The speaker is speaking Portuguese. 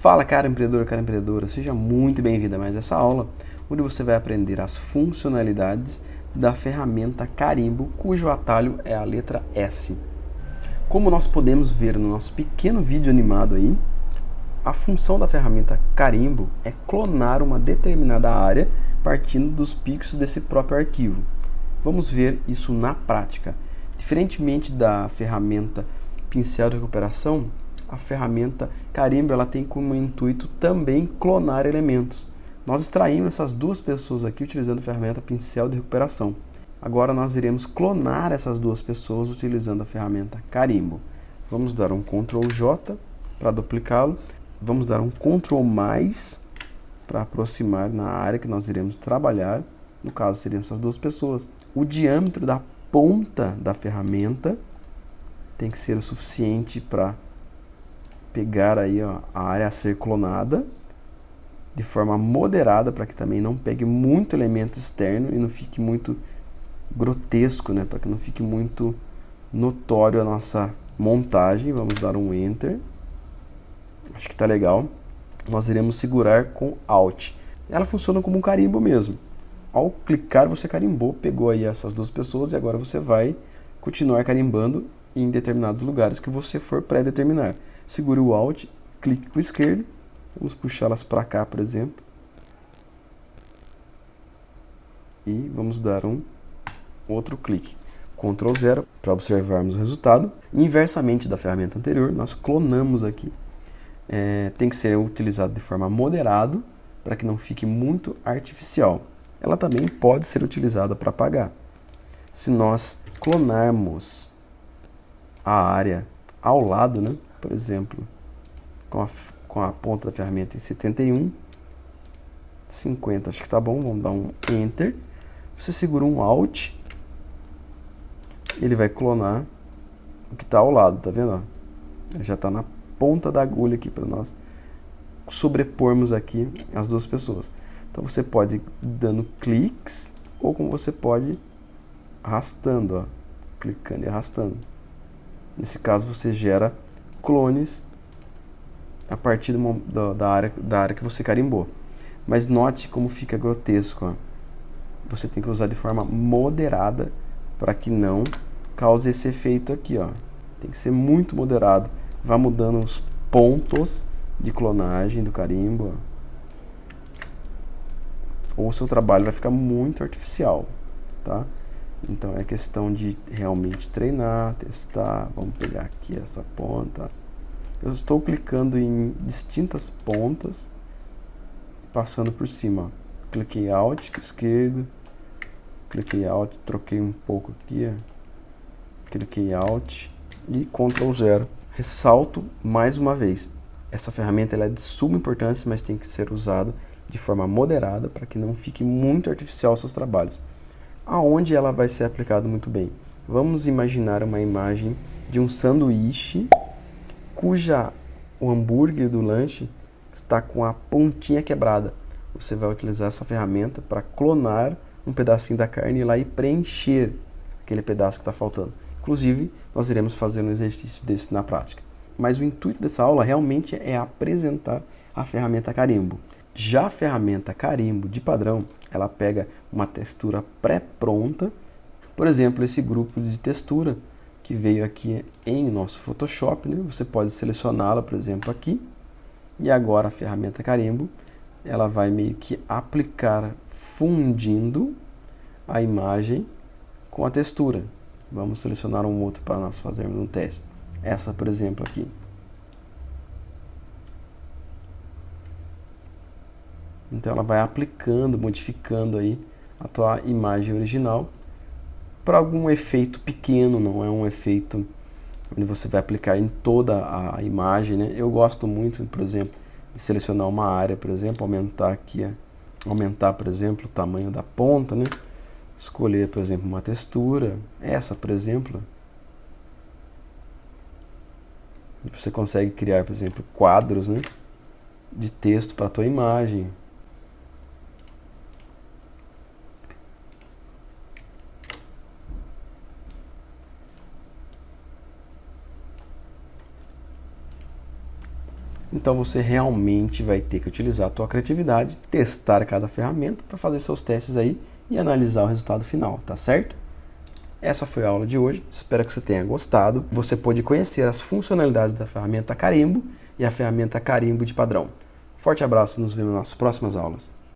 Fala, cara empreendedor, cara empreendedora, seja muito bem-vindo a mais essa aula, onde você vai aprender as funcionalidades da ferramenta Carimbo, cujo atalho é a letra S. Como nós podemos ver no nosso pequeno vídeo animado aí, a função da ferramenta Carimbo é clonar uma determinada área partindo dos pixels desse próprio arquivo. Vamos ver isso na prática. Diferentemente da ferramenta Pincel de Recuperação, a ferramenta Carimbo ela tem como intuito também clonar elementos. Nós extraímos essas duas pessoas aqui utilizando a ferramenta Pincel de Recuperação. Agora nós iremos clonar essas duas pessoas utilizando a ferramenta Carimbo. Vamos dar um Ctrl J para duplicá-lo. Vamos dar um Ctrl mais para aproximar na área que nós iremos trabalhar. No caso, seriam essas duas pessoas. O diâmetro da ponta da ferramenta tem que ser o suficiente para pegar aí, ó, a área a ser clonada de forma moderada, para que também não pegue muito elemento externo e não fique muito grotesco, né? Para que não fique muito notório a nossa montagem. Vamos dar um Enter. Acho que tá legal. Nós iremos segurar com Alt. Ela funciona como um carimbo mesmo. Ao clicar, você carimbou, pegou aí essas duas pessoas e agora você vai continuar carimbando em determinados lugares que você for pré-determinar. Segure o Alt, clique com o esquerdo. Vamos puxá-las para cá, por exemplo. E vamos dar um outro clique. Ctrl 0 para observarmos o resultado. Inversamente da ferramenta anterior, nós clonamos aqui. Tem que ser utilizado de forma moderada para que não fique muito artificial. Ela também pode ser utilizada para apagar. Se nós clonarmos a área ao lado, né? Por exemplo, com a ponta da ferramenta em 71, 50, acho que tá bom, vamos dar um Enter. Você segura um Alt, ele vai clonar o que está ao lado, tá vendo? Já está na ponta da agulha aqui para nós sobrepormos aqui as duas pessoas. Então você pode ir dando cliques ou como você pode arrastando, ó, clicando e arrastando. Nesse caso você gera clones a partir da área que você carimbou. Mas note como fica grotesco, ó. Você tem que usar de forma moderada para que não cause esse efeito aqui, ó. Tem que ser muito moderado. Vá mudando os pontos de clonagem do carimbo, ó. Ou o seu trabalho vai ficar muito artificial, tá? Então é questão de realmente treinar, testar. Vamos pegar aqui essa ponta. Eu estou clicando em distintas pontas, passando por cima, ó. Cliquei Alt, esquerdo, cliquei Alt, troquei um pouco aqui, ó. Cliquei Alt e Ctrl 0. Ressalto mais uma vez, essa ferramenta ela é de suma importância, mas tem que ser usada de forma moderada para que não fique muito artificial os seus trabalhos. Aonde ela vai ser aplicada muito bem? Vamos imaginar uma imagem de um sanduíche o hambúrguer do lanche está com a pontinha quebrada. Você vai utilizar essa ferramenta para clonar um pedacinho da carne e ir lá e preencher aquele pedaço que está faltando. Inclusive, nós iremos fazer um exercício desse na prática. Mas o intuito dessa aula realmente é apresentar a ferramenta Carimbo. Já a ferramenta Carimbo de padrão, ela pega uma textura pré-pronta. Por exemplo, esse grupo de textura que veio aqui em nosso Photoshop, né? Você pode selecioná-la, por exemplo, aqui. E agora a ferramenta Carimbo, ela vai meio que aplicar fundindo a imagem com a textura. Vamos selecionar um outro para nós fazermos um teste. Essa, por exemplo, aqui. Então ela vai aplicando, modificando aí a tua imagem original para algum efeito pequeno, não é um efeito onde você vai aplicar em toda a imagem, né? Eu gosto muito, por exemplo, de selecionar uma área, por exemplo, aumentar aqui, aumentar, por exemplo, o tamanho da ponta, né? Escolher, por exemplo, uma textura, essa, por exemplo. Você consegue criar, por exemplo, quadros, né, de texto para a tua imagem. Então você realmente vai ter que utilizar a tua criatividade, testar cada ferramenta para fazer seus testes aí e analisar o resultado final, tá certo? Essa foi a aula de hoje, espero que você tenha gostado. Você pode conhecer as funcionalidades da ferramenta Carimbo e a ferramenta Carimbo de padrão. Forte abraço, nos vemos nas próximas aulas.